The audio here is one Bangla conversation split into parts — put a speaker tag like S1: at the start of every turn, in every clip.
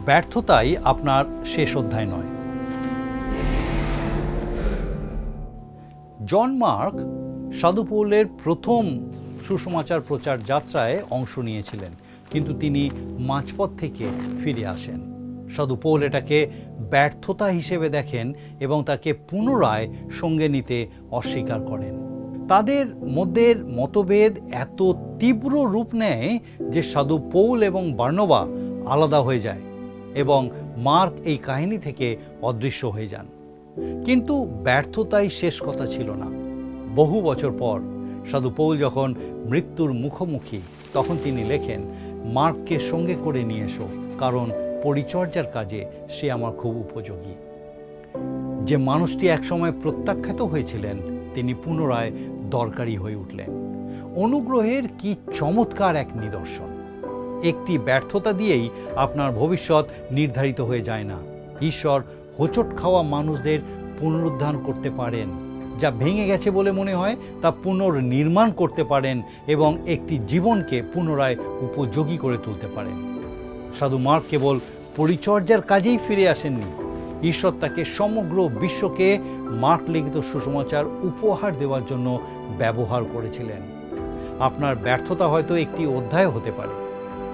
S1: ব্যর্থতাই আপনার শেষ অধ্যায় নয়। জন মার্ক সাধু পৌলের প্রথম সুসমাচার প্রচার যাত্রায় অংশ নিয়েছিলেন, কিন্তু তিনি মাঝপথ থেকে ফিরে আসেন। সাধু পৌল এটাকে ব্যর্থতা হিসেবে দেখেন এবং তাকে পুনরায় সঙ্গে নিতে অস্বীকার করেন। তাদের মধ্যে মতভেদ এত তীব্র রূপ নেয় যে সাধু পৌল এবং বার্নবা আলাদা হয়ে যায় এবং মার্ক এই কাহিনী থেকে অদৃশ্য হয়ে যান। কিন্তু ব্যর্থতাই শেষ কথা ছিল না। বহু বছর পর সাধু পৌল যখন মৃত্যুর মুখোমুখি, তখন তিনি লেখেন, মার্ককে সঙ্গে করে নিয়ে এসো, কারণ পরিচর্যার কাজে সে আমার খুব উপযোগী। যে মানুষটি একসময় প্রত্যাখ্যাত হয়েছিলেন, তিনি পুনরায় দরকারি হয়ে উঠলেন। অনুগ্রহের কি চমৎকার এক নিদর্শন! একটি ব্যর্থতা দিয়েই আপনার ভবিষ্যৎ নির্ধারিত হয়ে যায় না। ঈশ্বর হোঁচট খাওয়া মানুষদের পুনরুদ্ধার করতে পারেন। যা ভেঙে গেছে বলে মনে হয় তা পুনর্নির্মাণ করতে পারেন এবং একটি জীবনকে পুনরায় উপযোগী করে তুলতে পারেন। সাধু মার্ক কেবল পরিচর্যার কাজেই ফিরে আসেননি। ঈশ্বর তাকে সমগ্র বিশ্বকে মার্ক লিখিত সুসমাচার উপহার দেওয়ার জন্য ব্যবহার করেছিলেন। আপনার ব্যর্থতা হয়তো একটি অধ্যায় হতে পারে,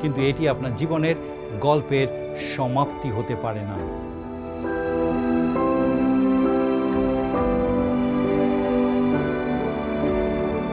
S1: কিন্তু এটি আপনার জীবনের গল্পের সমাপ্তি হতে পারে না।